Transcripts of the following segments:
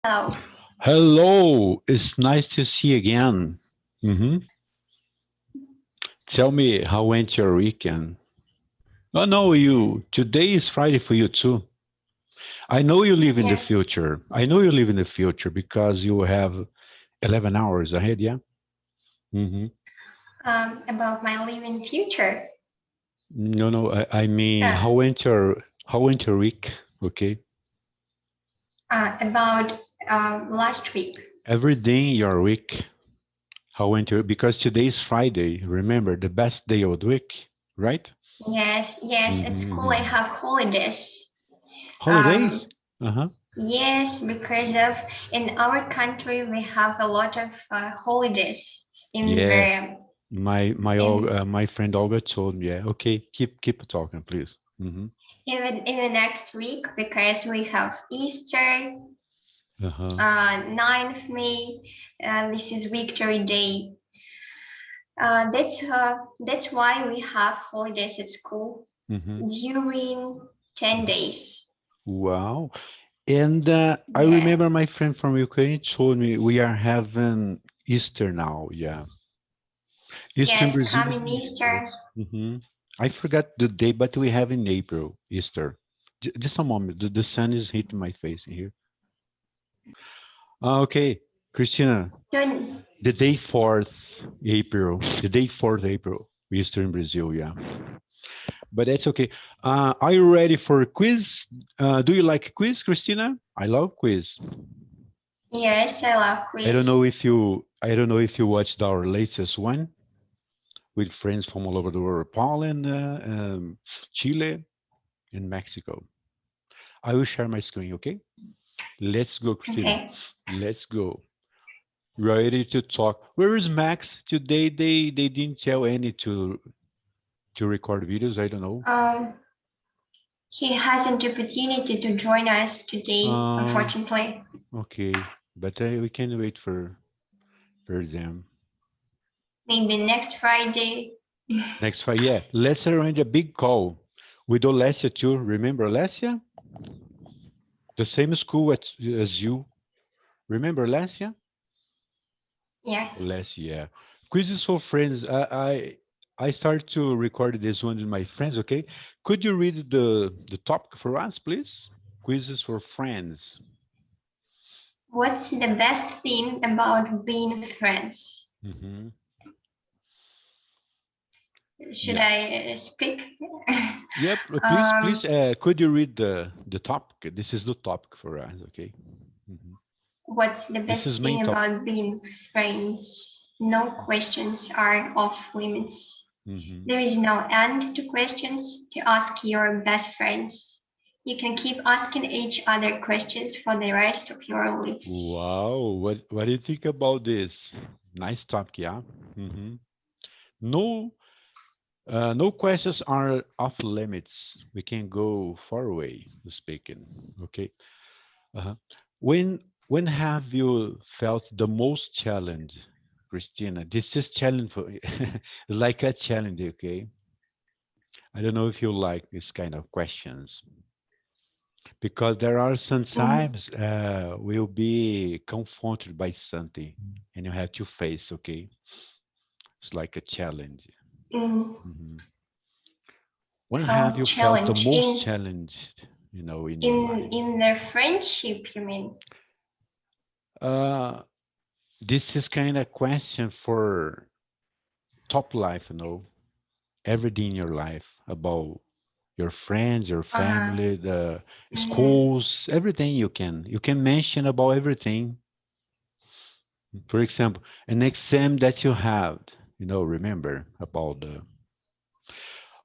Hello. Hello, it's nice to see you again. hmm Tell me, how went your weekend? Oh no, you. Today is Friday for you too. I know you live in the Yes. future. I know you live in the future because you have 11 hours ahead, yeah? hmm About my living future. No, no, I mean, Uh, how went your week? Okay. about last week. Every day in your week, how went your, because today is Friday. Remember, the best day of the week, right? Yes, yes. At school I hmm have holidays. Holidays? Um, Uh-huh. yes, because of in our country we have a lot of holidays in Yeah. the My in my friend Olga told me, yeah. Okay, keep talking, please. in the next week because we have Easter, Uh-huh. 9th May. This is Victory Day. That's why we have holidays at school hmm during 10 days. Wow. And I Yeah. remember my friend from Ukraine told me we are having Easter now. Yeah. Easter in Yes, Brazil is coming in April. Easter. hmm I forgot the day, but we have in April Easter. Just a moment. The sun is hitting my face here. Okay, Christina, Don't, the day 4th April, the day 4th April, Easter in Brazil. Yeah. But that's okay. Are you ready for a quiz? Do you like quiz, Christina? I love quiz. yes, I love quiz. I don't know if you watched our latest one with friends from all over the world, Poland, Chile, and Mexico. I will share my screen, okay? Let's go, Christina. Okay. Let's go. Ready to talk. Where is Max? Today they didn't tell any to record videos. I don't know. Um, he hasn't opportunity to join us today, Uh, unfortunately. okay, but we can wait for them. Maybe next Friday. Next Friday, yeah. Let's arrange a big call with Olesia too. Remember Olesia? The same school as you. Remember Olesia? Yes. Olesia, yeah. Quizzes for friends. I start to record this one with my friends. Okay. Could you read the topic for us, please? Quizzes for friends. What's the best thing about being friends? hmm Should Yeah. I speak? Yep. Please, um, please. Could you read the topic? This is the topic for us. Okay. hmm what's the This best is main thing topic. about being friends? No questions are off limits. hmm There is no end to questions to ask your best friends. You can keep asking each other questions for the rest of your lives. Wow, what do you think about this? Nice talk, yeah. hmm No, no questions are off limits. We can go far away speaking. Okay. Uh-huh. When have you felt the most challenge, Christina? This is challenge for like a challenge. Okay. I don't know if you like this kind of questions because there are Mm, sometimes we'll be confronted by something and you have to face. Okay. It's like a challenge. mm, hmm When have how you felt the challenge most challenged, in your life? in their friendship, you mean? Uh, this is kind of question for top life, everything in your life about your friends, your Uh-huh. family, the Mm-hmm. schools, everything you can mention about everything. For example, an exam that you have, remember about the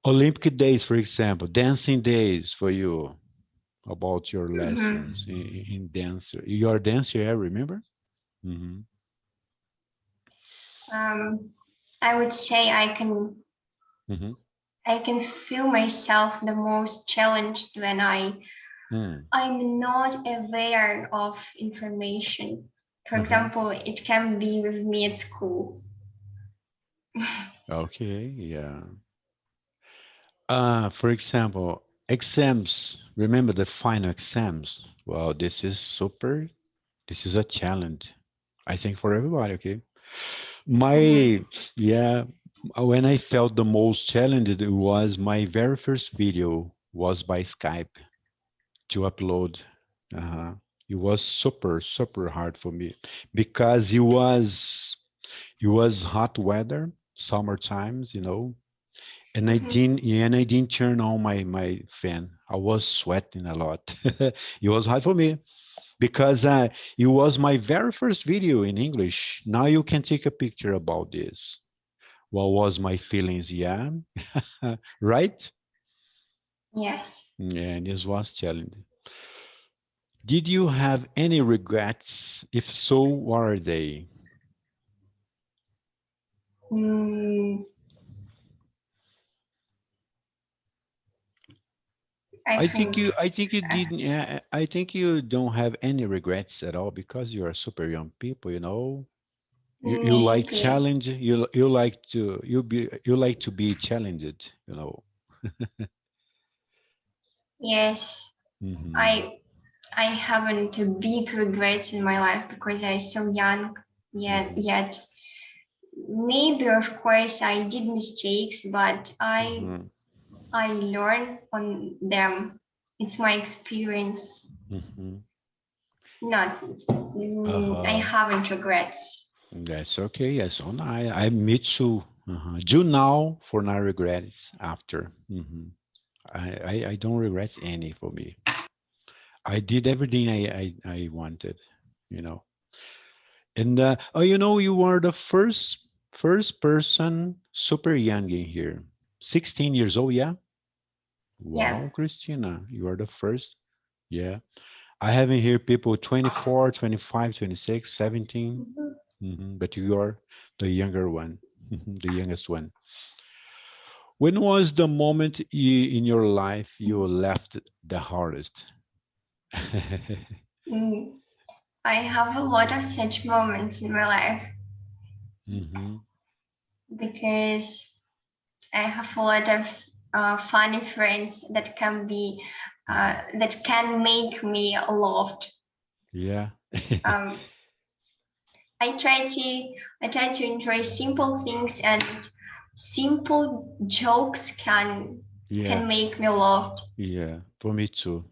Olympic days, for example, dancing days for you, about your Mm-hmm. lessons in dance. You're a dancer, yeah, remember? hmm Um, I would say hmm I can feel myself the most challenged when Mm. I'm not aware of information. For Uh-huh. example, it can be with me at school. Okay, yeah. For example, exams. Remember the final exams? Well, this is super. This is a challenge, I think, for everybody. Okay. Mhm. My, yeah, when I felt the most challenged, it was my very first video was by Skype to upload. Uh, it was super, super hard for me because it was hot weather, summer times, Mhm. and I didn't turn on my fan. I was sweating a lot. It was hard for me because it was my very first video in English. Now you can take a picture about this. What was my feelings? Yeah, right. Yes. Yeah, this was challenging. Did you have any regrets? If so, what are they? Mm, I I think think. you Uh, didn't. Yeah, I think you don't have any regrets at all because you are super young people. You like maybe. challenge. You like to be challenged. Yes. Hmm. I haven't a big regrets in my life because I'm so young yet. Hmm. Yet maybe of course I did mistakes, but Hmm. I learn on them. It's my experience. Hmm. Not. I Uh-huh. haven't regrets. That's okay. Yes, on I me too. Do now for no regrets after. I don't regret any for me. I did everything I wanted, you know. And oh, you are the first person super young in here. 16 years old, yeah? Yeah. Wow, Christina, you are the first. Yeah. I have in here people 24, 25, 26, 17. Mhm. But you are the younger one, the youngest one. When was the moment in your life you laughed the hardest? Mm, I have a lot of such moments in my life Hmm. because I have a lot of funny friends that can be that can make me laugh. Yeah. Um, I try to I try to enjoy simple things, and simple jokes Yeah. can make me laugh. Yeah. For me too.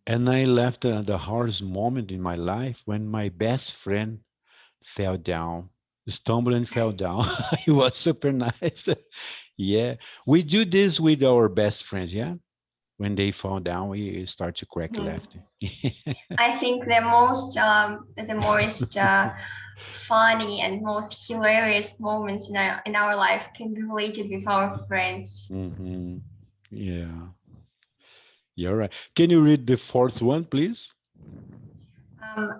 And I left the hardest moment in my life when my best friend fell down, stumbled and fell down. It was super nice. Yeah. We do this with our best friends. Yeah. When they fall down, we start to crack Mhm. laughter. I think the most funny and most hilarious moments in our life can be related with our friends. Hmm. Yeah. You're right. Can you read the fourth one, please?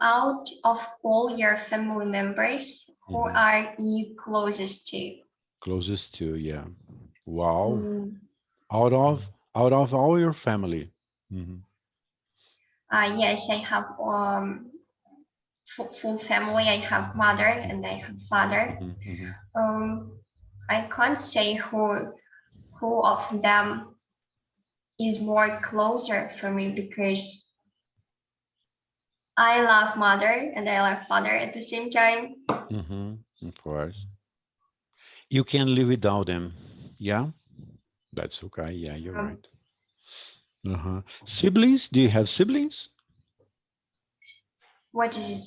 Out of all your family members, who Hmm. are you closest to? Closest to, yeah. Wow. Mm, Out of all your family. Hmm. yes, I have full family. I have mother and I have father. Hmm. Hmm. Um, I can't say who of them is more closer for me because I love mother and I love father at the same time. Hmm. Of course. You can live without them. Yeah, that's okay. Yeah, you're right. Um, Uh-huh. Siblings? Do you have siblings? what is it?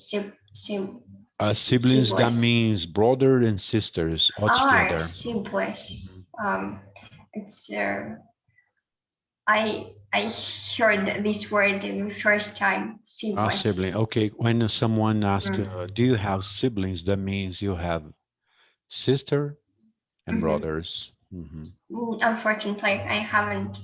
Siblings, that Siblings. means brother and sisters all Are together. siblings. Mhm. It's I heard this word the first time. Siblings. Sibling. Okay, when someone asks, Mm. do you have siblings? That means you have sister and Mhm. brothers. Hmm. Unfortunately, I haven't.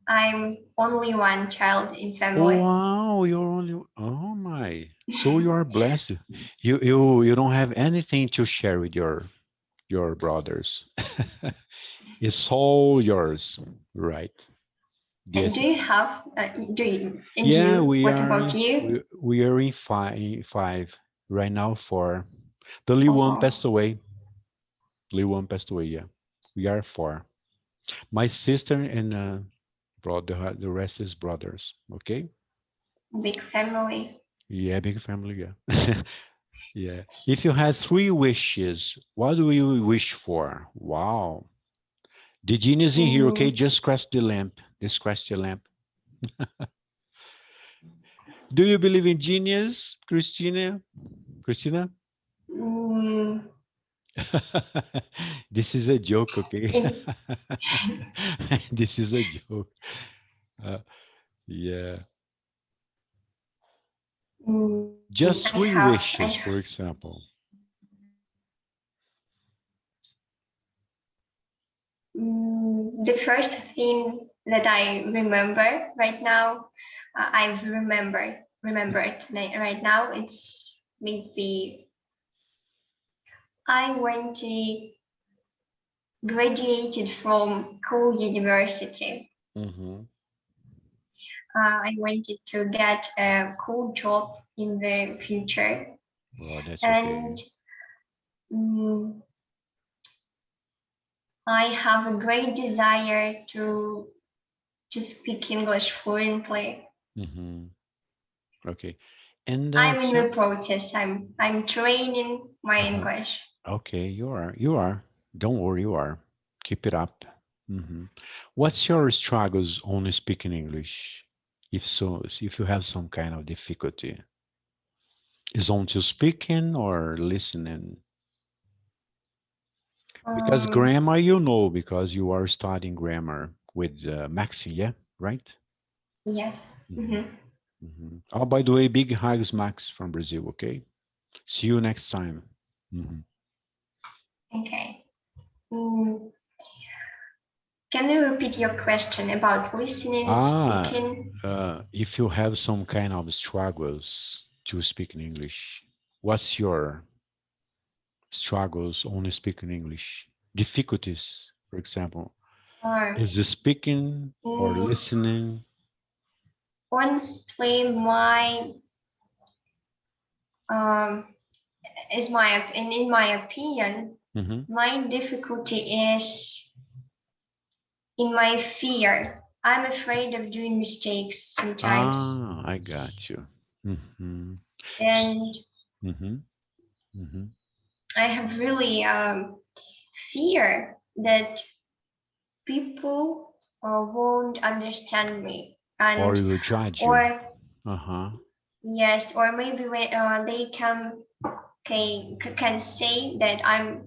I'm only one child in Oh family. wow, you're only. Oh my. So you are blessed. You don't have anything to share with your brothers. It's all yours, right? And Yes. do you have? Do you? And Yeah, you? we What are about in you? we are in five right now. For the little one Oh, passed away. Little one passed away. Yeah, we are four. My sister and brother. The rest is brothers. Okay. big family. Yeah, big family. Yeah. Yeah. If you had three wishes, what do you wish for? Wow. The genius in here, okay? Mm, Just scratch the lamp. Just scratch the lamp. Do you believe in genius, Christina? Christina? mm, This is a joke, okay? in, This is a joke. Uh, yeah. Just I three have, wishes, for example. the first thing that I remember right now, I've remembered right now. It's maybe I went to graduated from cool university. Mm-hmm. I wanted to get a cool job in the future, Well, that's and okay. mm, I have a great desire to speak English fluently. Mm-hmm. Okay. And I'm in the so, process. I'm training my uh-huh. English. Okay, you are. You are. Don't worry, you are. Keep it up. Hmm. What's your struggles only speaking English? If so, if you have some kind of difficulty, is on to speaking or listening? Because Um, grammar, you know, because you are studying grammar with Maxi, yeah, right? yes. Hmm. Hmm. Hmm. Oh, by the way, big hugs, Max from Brazil. Okay, see you next time. Hmm. Okay. Mm, can you repeat your question about listening, Ah, speaking? if you have some kind of struggles to speak in English, what's your struggles only speaking English? Difficulties, for example, Or is it speaking or mm, listening? honestly, my um, in my opinion, Hmm. my difficulty is in my fear. I'm afraid of doing mistakes sometimes, Ah, I got you. Hmm. and Hmm. Hmm. I have really fear that people won't understand me, Or and you will judge you. or Uh-huh. yes, or maybe when they can say that I'm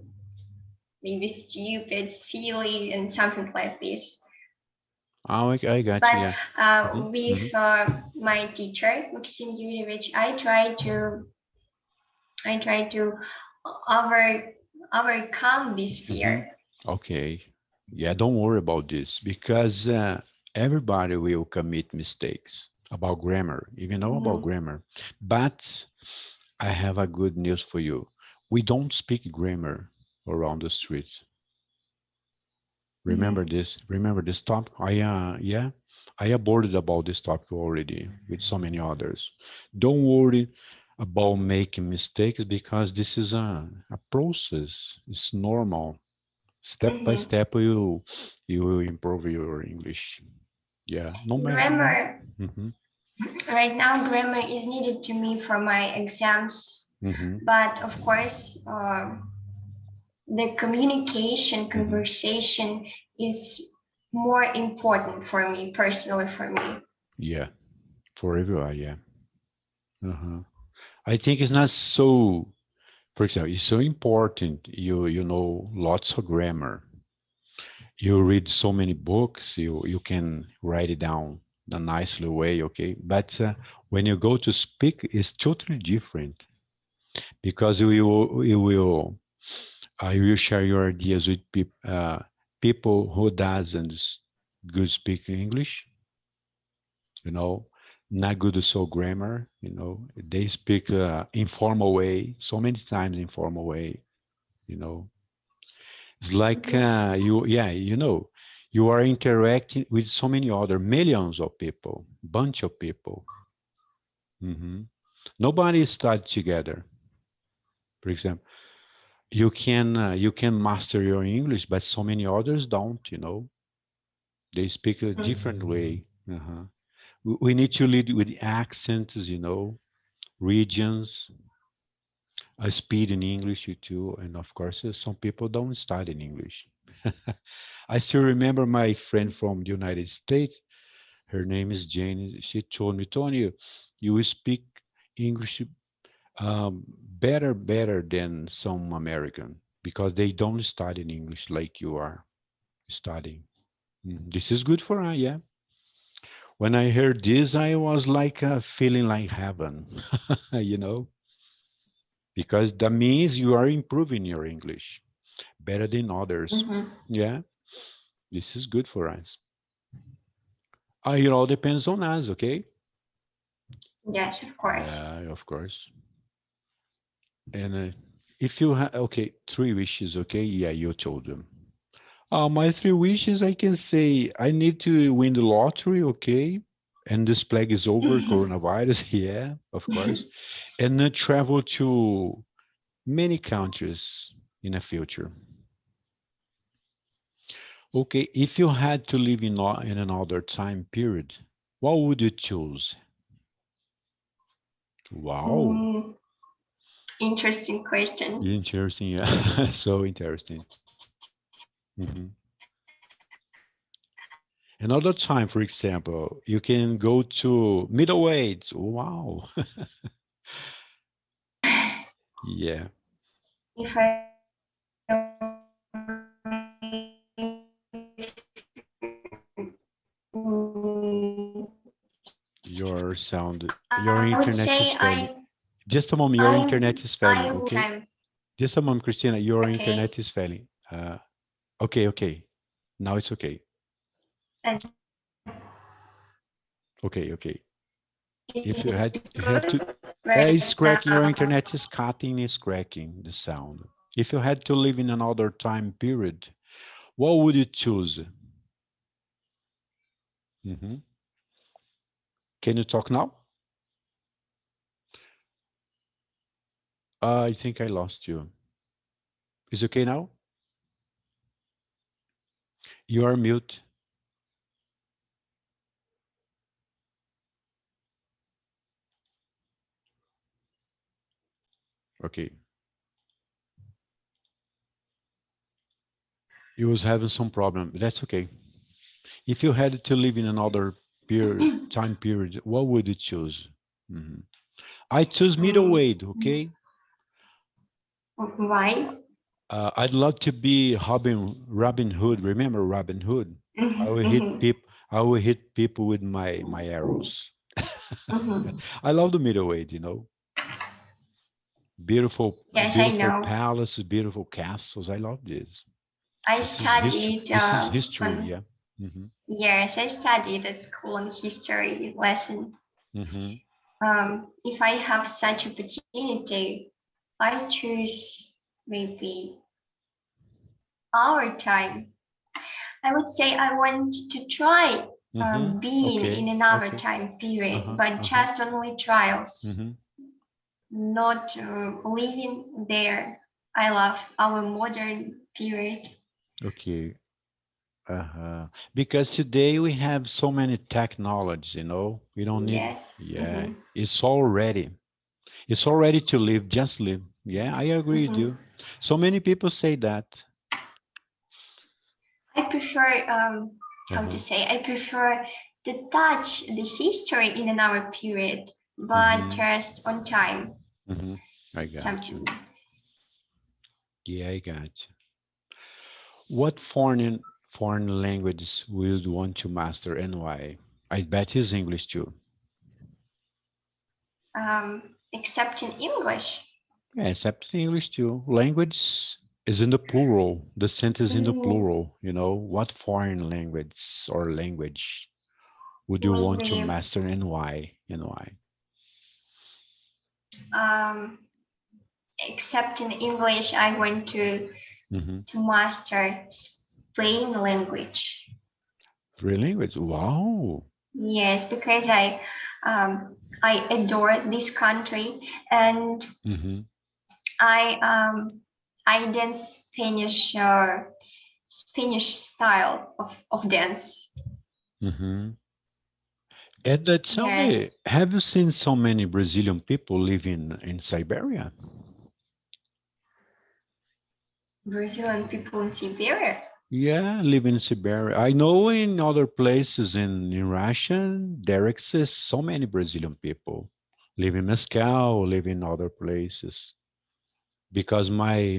maybe stupid, silly, and something like this. Oh, I got you. But Yeah. Hmm. Hmm. with my teacher, Maxim Yurevich, I try to over overcome this Hmm. fear. Okay. Yeah, don't worry about this because everybody will commit mistakes about grammar, even know about Mhm. grammar. But I have a good news for you. We don't speak grammar around the streets. Remember Mhm. this. Remember this topic. Yeah, I aborted about this topic already with so many others. Don't worry about making mistakes because this is a process. It's normal. Step by Mhm. step, you will improve your English. Yeah, no matter. Grammar Mm-hmm, right now, grammar is needed to me for my exams, mm-hmm, but of course, the communication, mm-hmm. conversation is more important for me personally. For me, Yeah, for everyone. Yeah. Uh-huh. I think it's not so. For example, it's so important. You know lots of grammar. You read so many books. You can write it down in a nicely way. Okay, but when you go to speak, it's totally different because you will share your ideas with people who doesn't good speak English, you know, not good so grammar, they speak informal way, so many times informal way, you know. It's like mhm, yeah, you are interacting with so many other millions of people, bunch of people. Hmm. Nobody studied together. For example, you can master your English, but so many others don't, they speak a mhm, different way. Uh-huh. We need to lead with accents, regions, speed in English too, and of course, some people don't study in English. I still remember my friend from the United States. Her name is Jane. She told me, Tony, you speak English better than some American because they don't study in English like you are studying. This is good for her, yeah. When I heard this, I was like feeling like heaven, you know, because that means you are improving your English better than others. Mm-hmm. Yeah, this is good for us. It all depends on us, okay? Yes, of course. Yeah, of course. And if you have, okay, three wishes, okay? Yeah, you told them. My three wishes, I can say I need to win the lottery, okay? And this plague is over, coronavirus, yeah, of course. And travel to many countries in the future. Okay, if you had to live in another time period, what would you choose? Wow, Mm, interesting question. interesting, yeah, so interesting. Mhm. Another time, for example, you can go to middle age. Wow, yeah, If I your sound, your I would internet is say failing. Just a moment, your internet is failing, I okay? would Just a moment, Christina, your internet is okay, failing. Okay, okay. Now it's okay. and Okay, okay. is If you it had you have to, good right it's cracking. Your now? internet is cutting. It's cracking the sound. If you had to live in another time period, what would you choose? Hmm. Can you talk now? I think I lost you. Is it okay now? You are mute. Okay. You was having some problem. That's okay. If you had to live in another time period, what would you choose? Hmm. I choose middle Mm, weight. Okay. why? I'd love to be Robin Hood. Remember Robin Hood? I will hit Mm-hmm, people. I will hit people with my arrows. mm-hmm. I love the middleweight. Beautiful, Yes, I beautiful know. palaces, beautiful castles. I love this. I This is history. studied This is history. Yeah. Hmm. yes, I studied at school in history lesson. Hmm. If I have such opportunity, I choose maybe our time. I would say I want to try Hmm. being Okay. in another Okay. time Uh period, huh. but Uh huh. just only trials, Hmm. not living there. I love our modern period. Okay. Uh-huh. Because today we have so many technologies, we don't need, Yes. yeah, Hmm. it's all ready to live, just live. Yeah, I agree with Hmm. you. So many people say that. I prefer, how to Uh-huh. say, I prefer to touch the history in another period, but Mm-hmm. just on time. Mm-hmm. I got you. Some, Yeah, I got you. What foreign language would you want to master and why? I bet it's English too. except in English. Yeah, except English too. Language is in the plural. The sentence in the Mm, plural. What foreign language or language would you want to maybe master and why? And why? um, except in English, I want Mm-hmm. to master Spain language. Three language. Wow. Yes, because I adore this country, and Mm-hmm. I um, I dance Spanish style of dance. Mm-hmm. And tell Yes, me, have you seen so many Brazilian people living in Siberia? Brazilian people in Siberia. Yeah, living in Siberia. I know in other places in Russia, there exists so many Brazilian people live in Moscow, live in other places. Because my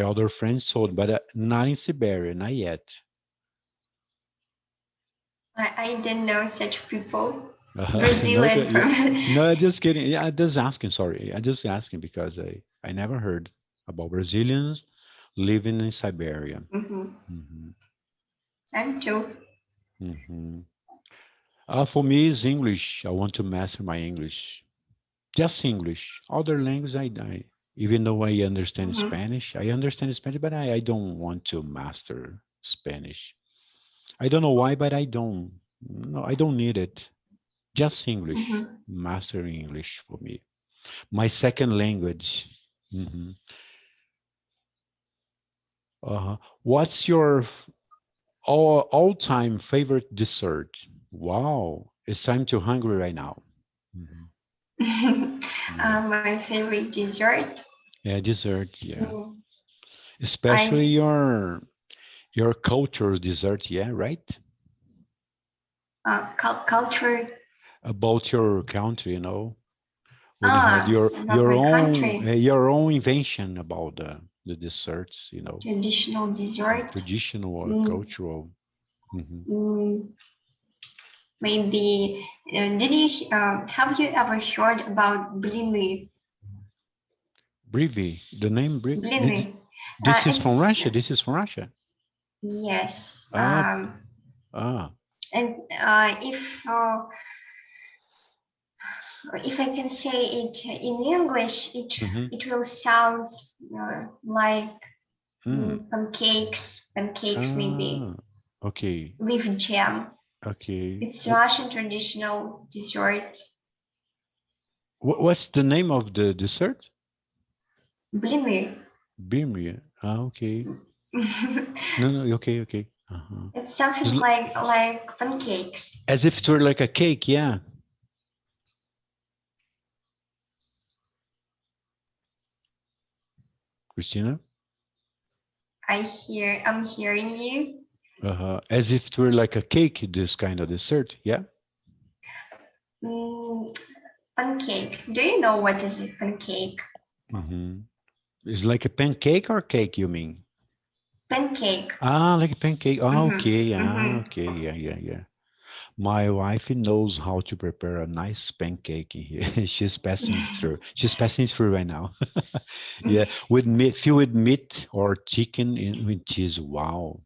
other friends told, but not in Siberia, not yet. I didn't know such people. No, Brazilian yeah, from. no, just kidding. Yeah, I'm just asking. Sorry, I just asking because I never heard about Brazilians living in Siberia. Mhm. Hmm. I'm too. Hmm. For me, is English. I want to master my English. Just English. Other language, even though I understand Mhm. Spanish, but I don't want to master Spanish. I don't know why, but I don't. No, I don't need it. Just English. Mhm. Mastering English for me. My second language. Hmm. What's your all-time favorite dessert? Wow, it's time to hungry right now. Hmm. Yeah, My favorite dessert. yeah, dessert. Yeah, Mm, especially I your culture dessert. Yeah, right. culture. About your country, when you had About my country. your own invention about the desserts, Traditional dessert. traditional or Mm, cultural. Hmm. mm, maybe. Did you have you ever heard about blini? Brivi, the name Brivi. Blini. This is from It's Russia. This is from Russia. yes. Ah, ah. And if I can say it in English, Mm-hmm. it will sound like Mm. pancakes maybe Ah, okay, with jam. okay. It's Russian traditional dessert. What's the name of the dessert? Blini. Bimri. Ah, okay. No, no, okay, okay. Uh-huh. It's something It's like pancakes. as if it were like a cake, yeah. Christina? I'm hearing you. As if it were like a cake, this kind of dessert, yeah. Mm, pancake. Do you know what is a pancake? Mm-hmm. It's like a pancake or cake, you mean? Pancake. Ah, like a pancake. Ah, Mm-hmm. okay. Ah, Mm-hmm. okay. Yeah, yeah, yeah. My wife knows how to prepare a nice pancake in here. She's passing through right now. Yeah, with meat, filled with meat or chicken with cheese. Wow,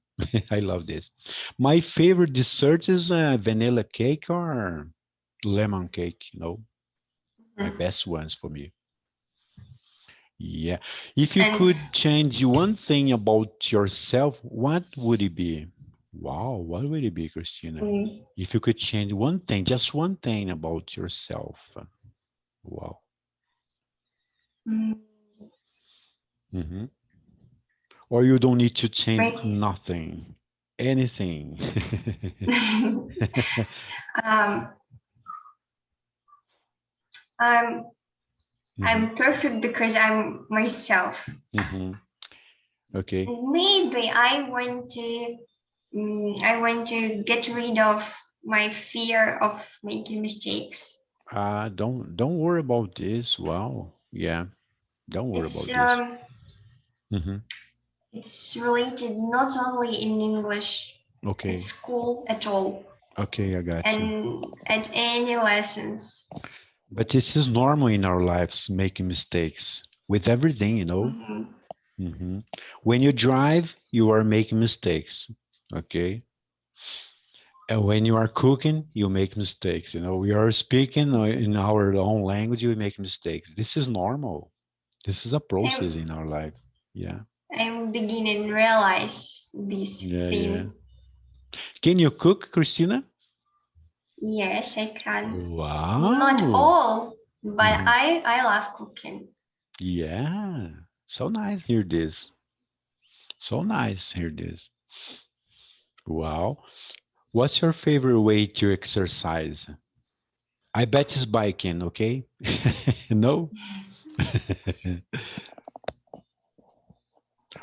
I love this. My favorite dessert is vanilla cake or lemon cake. My best ones for me. Yeah. If you And could change one thing about yourself, what would it be? Wow, what would it be, Christina? mm, If you could change one thing, just one thing about yourself. Wow. mm, Hmm. Or you don't need to change my nothing, anything. um, I'm Hmm. I'm perfect because I'm myself. Hmm. Okay. Maybe I want to get rid of my fear of making mistakes. Don't worry about this. Wow. Yeah. Don't worry It's about this. Hmm. it's related not only in English at Okay. school at all Okay, I got you. and at any lessons. But this is normal in our lives, making mistakes with everything. Hmm. Hmm. When you drive, you are making mistakes. Okay. And when you are cooking, you make mistakes. We are speaking in our own language, we make mistakes. This is normal. This is a process I'm in our life. Yeah. I'm beginning to realize this Yeah, yeah. thing. Can you cook, Christina? Yes, I can. Not Wow. all, but Hmm. I love cooking. Yeah. So nice. Hear this. So nice. Hear this. Wow. What's your favorite way to exercise? I bet it's biking, okay? No?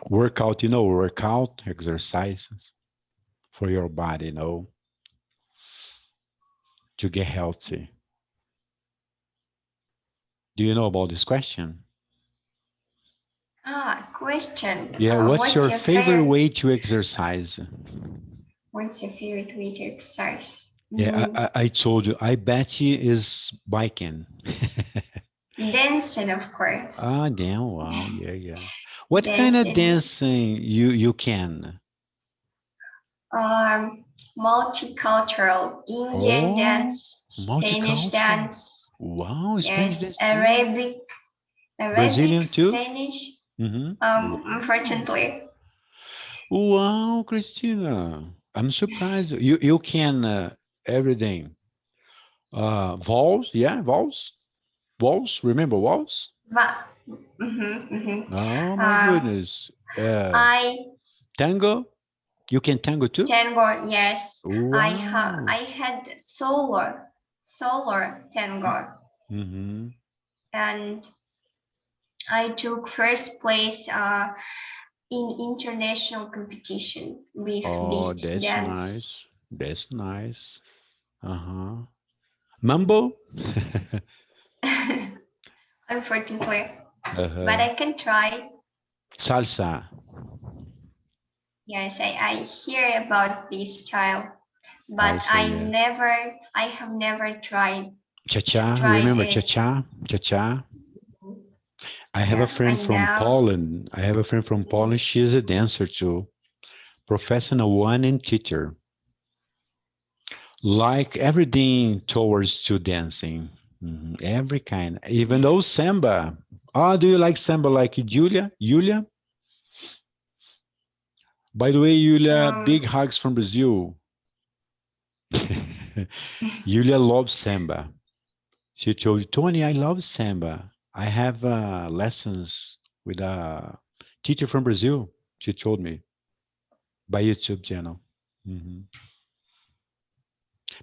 Workout, workout, exercises for your body, to get healthy. Do you know about this question? Question. Yeah, what's What's your your favorite favorite? way to exercise? What's your favorite way to exercise? Yeah, I told you, I bet he is biking. Dancing, of course. Ah, damn, wow, yeah, yeah. What kind of Dancing. dancing you can? Um, Multicultural. Indian Oh, dance, Spanish multicultural. dance. Wow, Spanish Yes, dance too. Arabic, Brazilian too? Spanish. Mm-hmm. Wow. Unfortunately, Wow, Christina. I'm surprised. You can everything. Vowels, yeah, vowels. Vowels, remember vowels? but mm-hmm. Oh my Uh, goodness. Uh, I tango? You can tango too? tango. Yes, Wow. I had solo tango, Mm-hmm. and I took first place in international competition with Oh, this that's nice. dance. That's nice. Uh-huh. Mambo? Unfortunately, but Uh-huh. I can try. Salsa. Yes, I hear about this style, but Salsa, yeah. I have never Cha-cha. tried Remember it. cha-cha? Cha-cha. I have a Yeah, friend I from know. Poland. I have a friend from Poland. She is a dancer too. Professional one and teacher. Like everything towards to dancing. Every kind. Even though samba. Ah, do you like samba like Julia? Julia? By the way, Julia, big Um, hugs from Brazil. Julia loves samba. She told me, Tony, I love samba. I have lessons with a teacher from Brazil. She told me by YouTube channel. hmm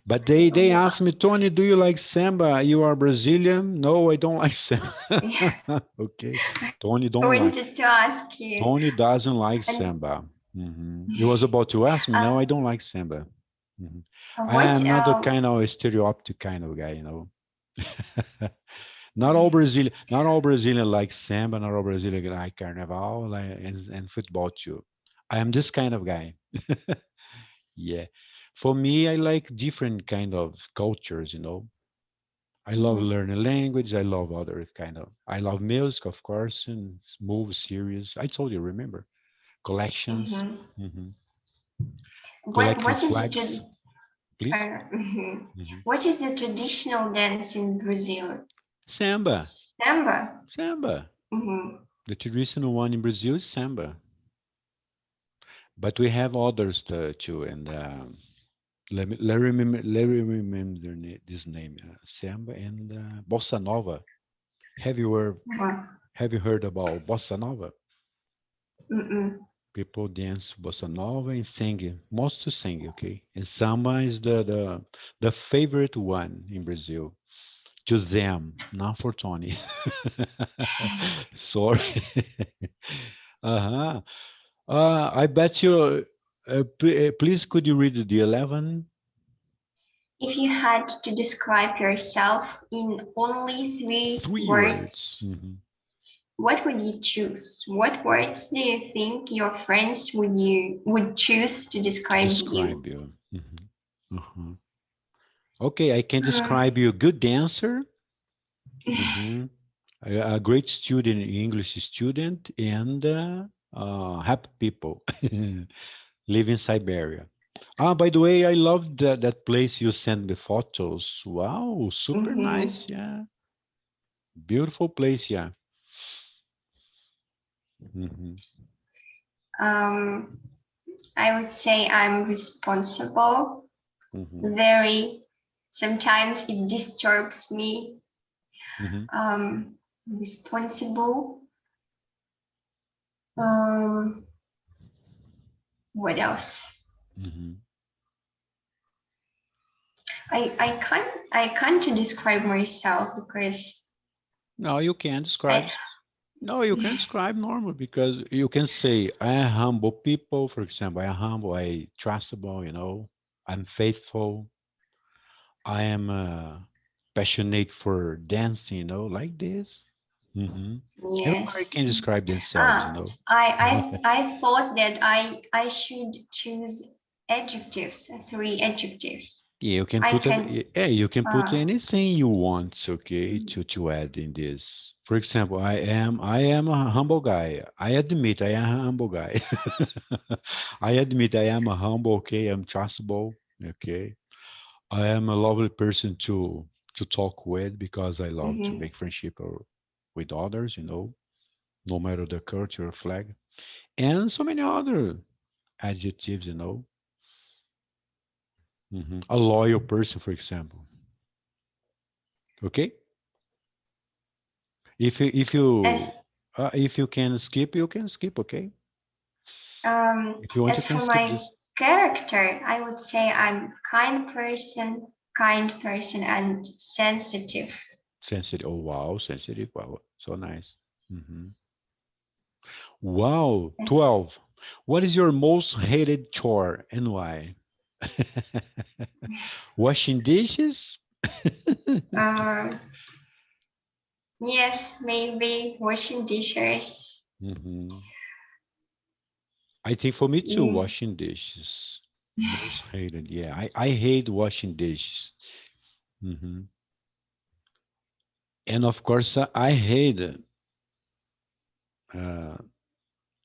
But they asked me, Tony, do you like samba? You are Brazilian? No, I don't like samba. yeah, Okay, Tony I don't like. wanted to ask you, Tony doesn't like and samba. You was about to ask me. No, uh, I don't like samba. hmm I what am not a kind of stereotypical kind of guy. Not all Brazilian like samba, not all Brazilian like carnival and football too. I am this kind of guy. Yeah. For me, I like different kind of cultures. I love Mhm, learning language. I love other kind of. I love music, of course, and movie series. I told you, remember, collections, mhm. hmm collecting What is flags, please. mhm. hmm What is the traditional dance in Brazil? Samba, Samba. samba. Mm-hmm. The traditional one in Brazil is samba, but we have others too. And let me remember this name: samba and bossa nova. Have you heard? Have you heard about bossa nova? Mm-mm. People dance bossa nova and sing, most to sing, okay? And samba is the favorite one in Brazil. To them, not for Tony. Sorry. Uh-huh. I bet you. Please, could you read the 11? If you had to describe yourself in only three Three words. words, what would you choose? What words do you think your friends would choose to To describe you? describe you. Uh-huh. Okay, I can Mm, describe you a good dancer, hmm a great student, English student, and happy people. Live in Siberia. Ah, by the way, I love that place you sent me photos. Wow, super nice. mhm. Yeah, beautiful place. Yeah. hmm Um, I would say I'm responsible. hmm Very. Sometimes it disturbs me. hmm Responsible. Um, what else? hmm I can't describe myself because No, you can describe. I No, you can describe normal because you can say I am humble people. For example, I am humble. I trustable. I'm faithful. I am passionate for dancing. Like this. Hmm. Everybody yes. can describe themselves. Ah, I thought that I should choose adjectives, three adjectives. Yeah, you can I put can yeah, you can put uh anything you want, okay, to add in this. For example, I am a humble guy. I admit I am a humble guy. I admit I am a humble, okay, I'm trustable, okay. I am a lovely person to talk with because I love to mhm. make friendship with others, no matter the culture or flag. And so many other adjectives. A loyal person, for example. Okay? If you if As you if you can skip, you can skip. Okay. If you want, you as can for skip my this. character, I would say I'm kind person and sensitive. Sensitive. Oh wow, sensitive. Wow, so nice. Hmm. Wow, 12. What is your most hated chore and why? Washing dishes? Um, yes, maybe washing dishes. Hmm. I think for me too, Mm, washing dishes. Most hated. Yeah, I hate washing dishes. Hmm. And of course, uh,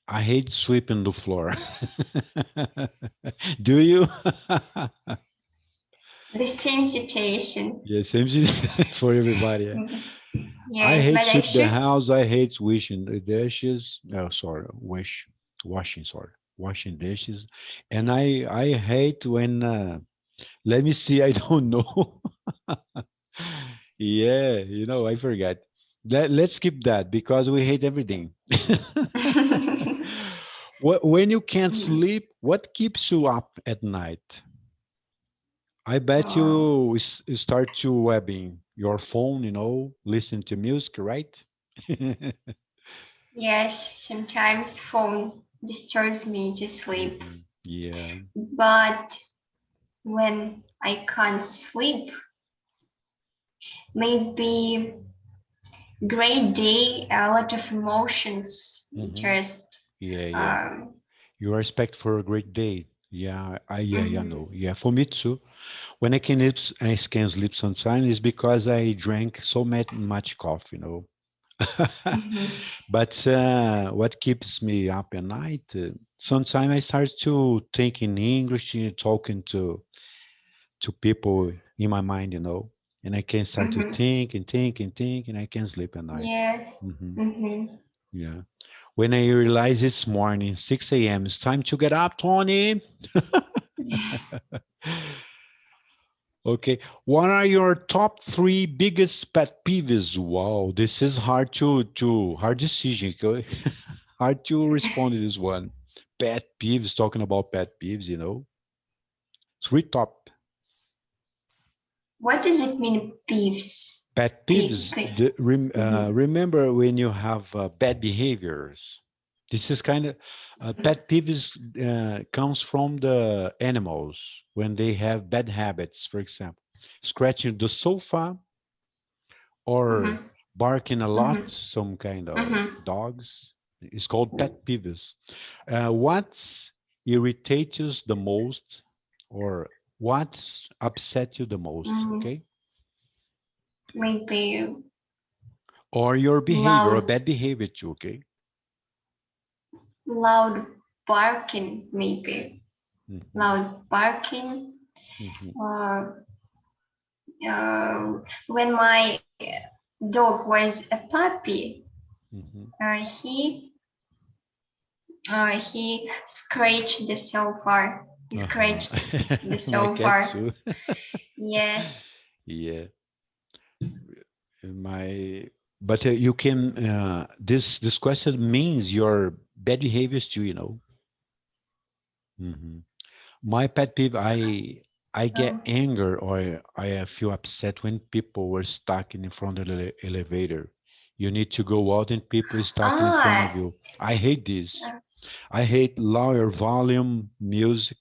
I hate sweeping the floor. Do you? the same situation. Yeah, same thing for everybody. Yeah. Mhm. I Yes, hate but I sweep the should. house. I hate washing the dishes. Oh, sorry, washing. Sorry, washing dishes. And I hate when. Let me see. I don't know. Yeah, I forgot. Let's skip that because we hate everything. When you can't sleep, what keeps you up at night? I bet Oh, you start to webbing your phone, listen to music, right? yes, sometimes phone disturbs me to sleep, Yeah. but when I can't sleep, maybe great day, a lot of emotions, Hmm. just Yeah, yeah. um, You expect for a great day. Yeah, yeah, mhm, no. Yeah, for me too. When I can sleep sometimes, it's because I drank so much coffee. mhm, But what keeps me up at night? Sometimes I start to think in English, talking to people in my mind, and I can start to mhm. think and think and think, and I can sleep at night. Yes. Hmm. Mhm. Yeah. When I realize it's morning, 6 a.m., it's time to get up, Tony. Okay. What are your top three biggest pet peeves? Wow, this is hard decision. Okay? Hard to respond to this one. Pet peeves, talking about pet peeves. Three top What does it mean, peeves? pet Pe- peeves. pe- mhm, Remember when you have bad behaviors. This is kind of pet peeves comes from the animals when they have bad habits. For example, scratching the sofa or mhm, barking a lot, mhm, some kind of mhm. dogs. It's called pet peeves. What irritates you the most, or what upset you the most? Mhm. Okay, Maybe or your behavior, or loud, bad behavior too. Okay. loud barking. Maybe Hmm. loud barking. Hmm. Or when my dog was a puppy, Hmm. he he scratched the sofa. He Uh-huh. scratched the My cat sofa. too. Yes. Yeah, my. But you can. This question means your bad behaviors too. My pet peeve. I get Oh. anger or I feel upset when people were stuck in front of the elevator. You need to go out and people is stuck in front of Ah, you. I hate this. uh, I hate louder volume music,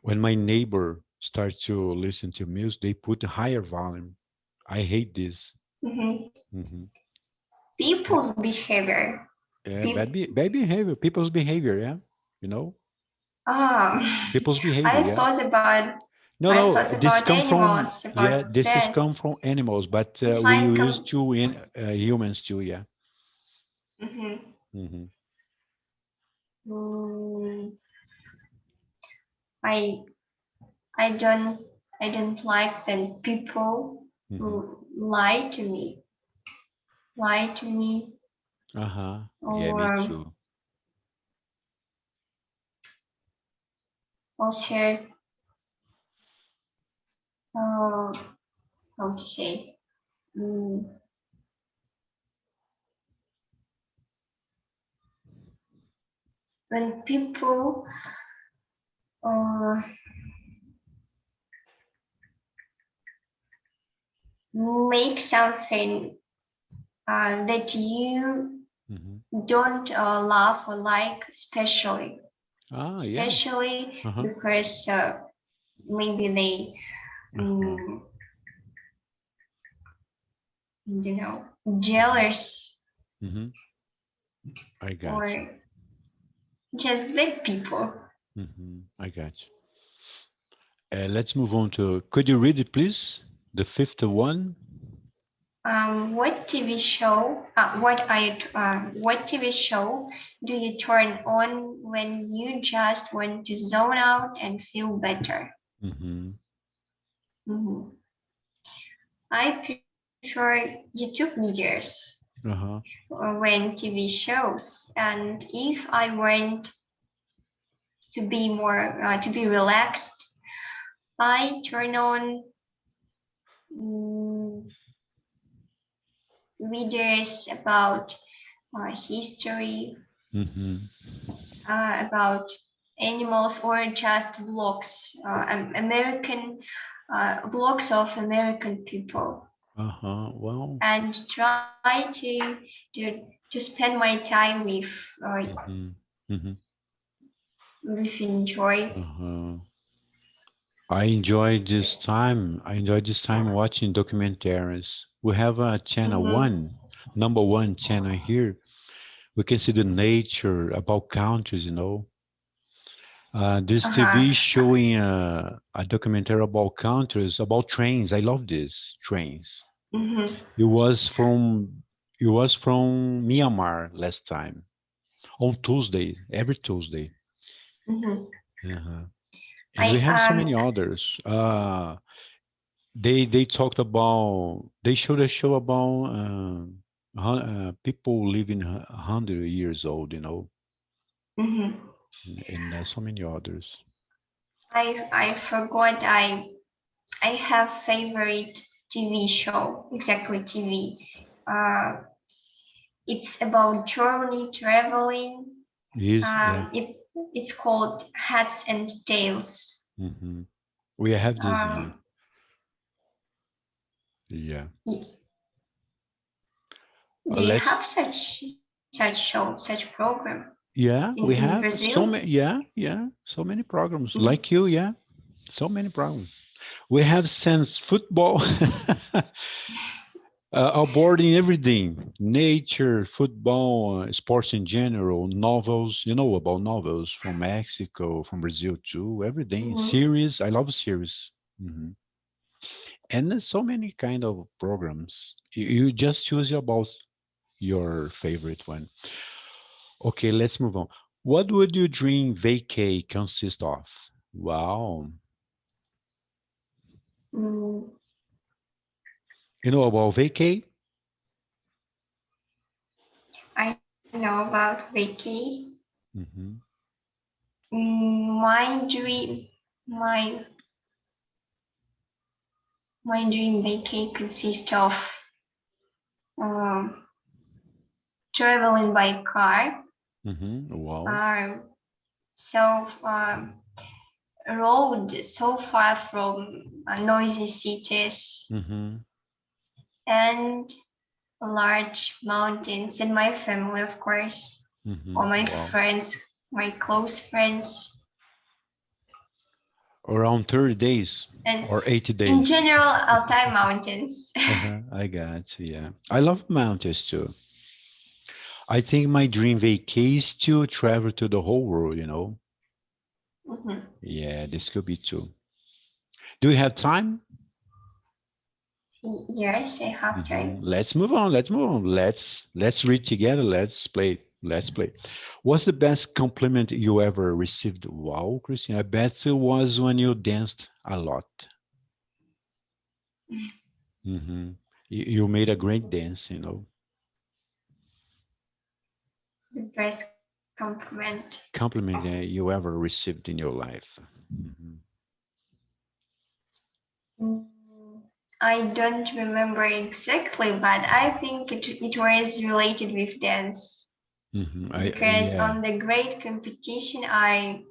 when my neighbor starts to listen to music, they put higher volume. I hate this. mhm. Hmm. People's behavior. Yeah, Peop bad behavior, people's behavior, yeah. You know, um, people's behavior, I yeah. thought about No, I no, thought this about come from, animals, yeah, about this is pets. come from animals, but It's we like use to in humans too, yeah. mhm. Hmm. Mm, I I don't I don't like when people Hmm. lie to me, Uh-huh. Yeah, me or too. share uh, how to say mm, when people uh, make something that you Hmm. don't love or like, Ah, yeah. especially Uh-huh. because maybe they Uh-huh. mm, you know jealous Hmm. I got or just bad people. you. I got you. Let's move on to, could you read it, please? The fifth one? What TV show? What TV show do you turn on when you just want to zone out and feel better? Mm-hmm. Mhm. I prefer YouTube videos Uh-huh. when TV shows, and if I want to be relaxed, I turn on mm, videos about history, Mm-hmm. about animals, or just vlogs, American vlogs of American people, Uh-huh. Well, and try to spend my time mm-hmm. Mm-hmm. with enjoy. Uh-huh. I enjoy this time watching documentaries. We have a channel Mm-hmm. one, number one channel here. We can see the nature about countries, This TV Uh-huh. showing a documentary about countries, about trains. I love this trains. Mm-hmm. It was from it was from Myanmar last time on Tuesday, every Tuesday. Mm-hmm. Uh-huh. And we I have so many others. They talked about they showed a show about people living 100 years old, mhm. and so many others. I forgot I have favorite TV show, exactly TV. Uh, it's about Germany traveling. Is yeah. It's called Hats and Tails. Hmm. We have this here. Um, Yeah. y- do you Let's. have such program Yeah, we in have so Brazil? many. Yeah, yeah, so many programs Mhm. like you. Yeah, so many programs. We have since football, abording everything, nature, football, sports in general, novels. You know about novels from Mexico, from Brazil too. Everything Mhm. series. I love series. Hmm. And there's so many kind of programs. You just choose about your favorite one. Okay, let's move on. What would your dream vacay consist of? Wow. Mm, You know about vacay? I know about Vicky. Hmm. My dream, my my dream vacay consists of um, traveling by car. Hmm. Wow. Um, so um, road so far from noisy cities Mm-hmm. and large mountains, and my family, of course, Mm-hmm. or my Wow. friends, my close friends, Around 30 days and or 80 in days. general, Altai Mountains. Uh-huh. I got you, yeah. I love mountains too. I think my dream vacation is to travel to the whole world, you know. Mhm. Yeah, this could be too. Do you have time? Yes, I have time. Let's move on. Let's move on. Let's read together. Let's play. Let's play. What's the best compliment you ever received? Wow, Christine, I bet it was when you danced a lot. hmm You made a great dance, you know. The best compliment. Compliment you ever received in your life. hmm Mm, I don't remember exactly, but I think it was related with dance because Yeah. on the great competition, I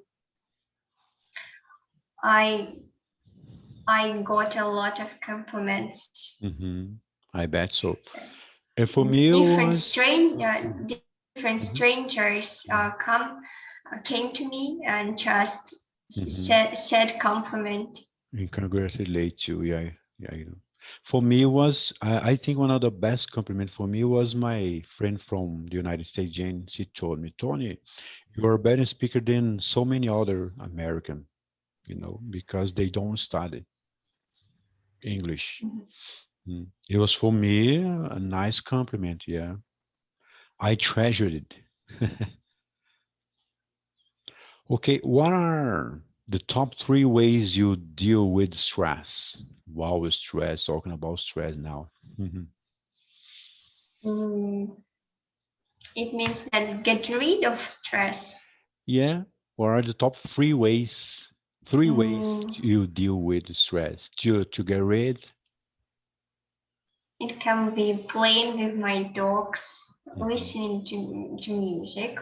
I got a lot of compliments. hmm I bet so. And for me, it was. Different Mhm, strangers came to me and just mhm. said compliment. And congratulate you. Yeah, yeah. You know. For me, was I think one of the best compliment for me was my friend from the United States, Jane. She told me, Tony, you are a better speaker than so many other American, you know, because they don't study English. It was for me a nice compliment. Yeah, I treasured it. Okay, what are the top three ways you deal with stress? Wow, stress, talking about stress now. Mm, it means that get rid of stress. Yeah, what are the top three ways Mm, you deal with stress to get rid? it can be playing with my dogs, hmm listening to music.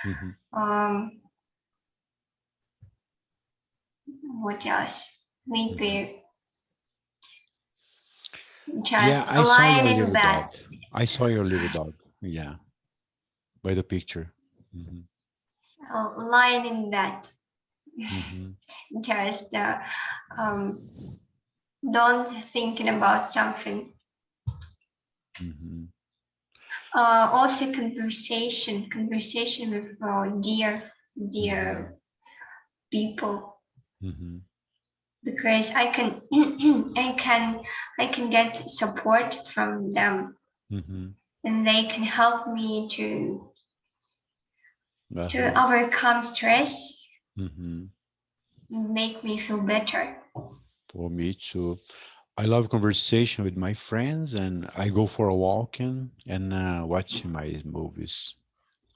hmm Um, what else? hmm Maybe Yeah, just I saw lying your in little bed, dog. I saw your little dog. Yeah, by the picture. hmm lying in bed, hmm just um, don't thinking about something. hmm Also, conversation with hmm dear people, hmm because I can, I can get support from them, hmm and they can help me to Uh-huh. overcome stress, hmm make me feel better. For me too. I love conversation with my friends, and I go for a walk and watch my movies.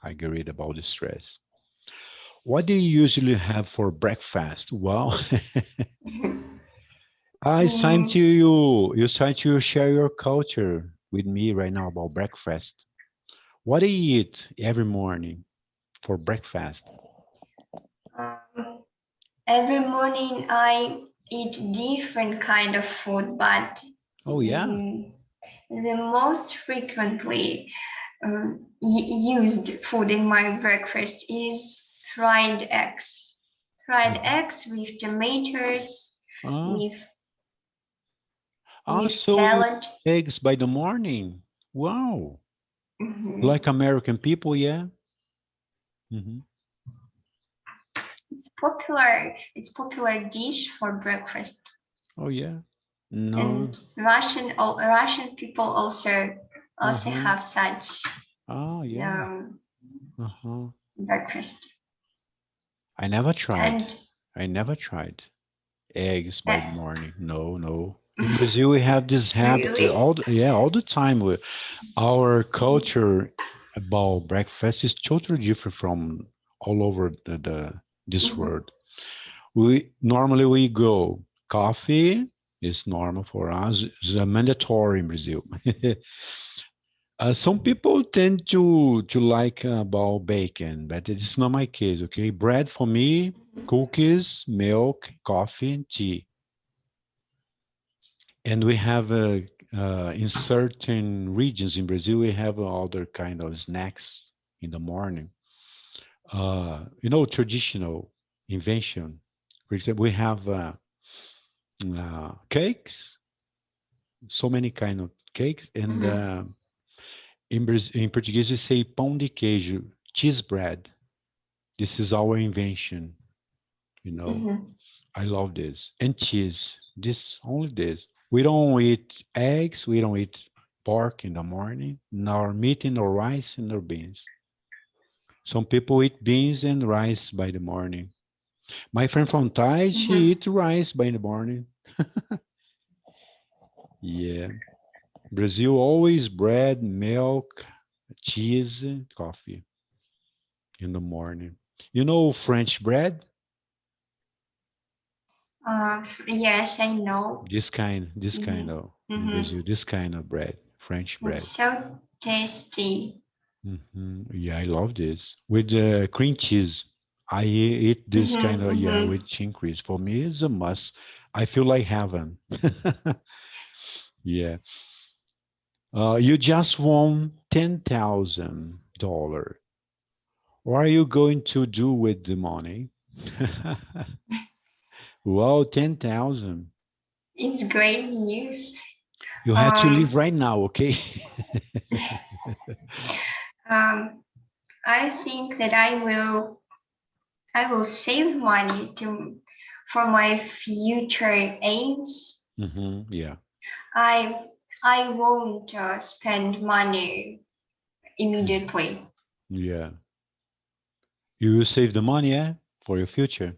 I get rid about the stress. What do you usually have for breakfast? Well, it's time to Mm, you. It's time to share your culture with me right now about breakfast. What do you eat every morning for breakfast? um, every morning I eat different kind of food, but Oh yeah. mm, the most frequently used food in my breakfast is fried eggs. Fried Mhm. eggs with tomatoes, Ah, with so you salad. eat eggs by the morning. Wow. Mhm. Like American people, yeah. hmm It's popular dish for breakfast. Oh yeah. No. And Russian people also Uh-huh. have such Oh yeah. um, Uh-huh. breakfast. I never tried. And I never tried eggs by uh, the morning. No, no. In Brazil, we have this habit really, all the time. Our culture about breakfast is totally different from all over this mhm, world. We go coffee is normal for us. It's a mandatory in Brazil. Some people tend to like about bacon, but it's not my case. Okay, bread for me. cookies, milk, coffee, and tea. And we have in certain regions in Brazil, we have other kind of snacks in the morning. Traditional invention. For example, we have cakes, so many kind of cakes, and Mm-hmm. in Portuguese we say pão de queijo, cheese bread. This is our invention. You know, Mm-hmm. I love this and cheese. This only this. We don't eat eggs. We don't eat pork in the morning, nor meat, nor rice, nor beans. Some people eat beans and rice by the morning. My friend from Thai, she Mm-hmm. eats rice by the morning. Yeah. Brazil always bread, milk, cheese, and coffee in the morning. You know French bread? Yes, I know. This kind Mm-hmm. of in Mm-hmm. Brazil, this kind of bread, French It's bread. so tasty. Yeah, I love this with cream cheese. I eat this kind Mm-hmm. of yeah Mm-hmm. with cheese cream. For me, it's a must. I feel like heaven. Yeah. You just won $10,000. What are you going to do with the money? Wow, 10,000. It's great news. You have to leave Um, right now, okay? um, I think that I will save money to for my future aims. Yeah. I I won't spend money Mhm. immediately. Yeah. You will save the money, yeah, for your future.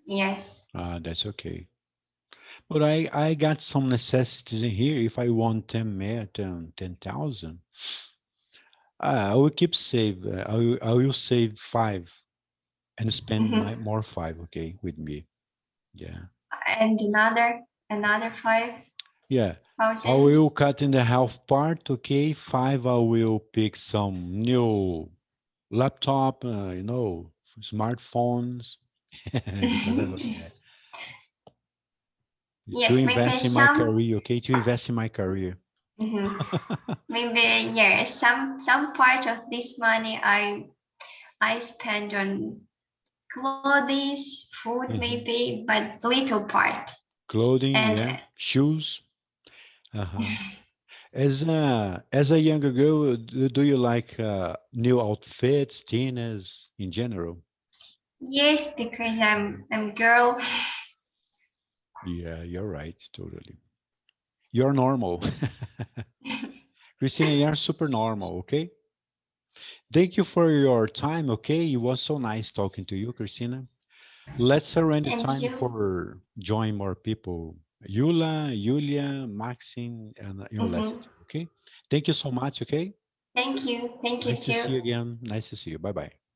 Yes. That's okay. But I got some necessities in here. If I want 10,000, I will keep save. I will save five and spend my Hmm. more five, okay, with me. Yeah. And another Yeah. I 5,000. will cut in the half part, okay? Five, I will pick some new laptop, smartphones, because I love that. To Yes, maybe invest in my some. career, okay? To invest in my career. Mhm. Maybe yes, some part of this money I spend on clothes, food Mhm. maybe, but little part. Clothing, And yeah, shoes. Uh-huh. As a younger girl, do you like new outfits, tennis in general? yes, because I'm girl. Yeah, you're right, totally. You're normal. Christina, you're super normal, okay? Thank you for your time, okay? It was so nice talking to you, Christina. Let's arrange a Thank time you. for join more people. Yula, Yulia, Maxine, and Hmm. Leslie, okay? Thank you so much, okay? Thank you. Thank you Nice to see too. you again. Nice to see you. Bye bye.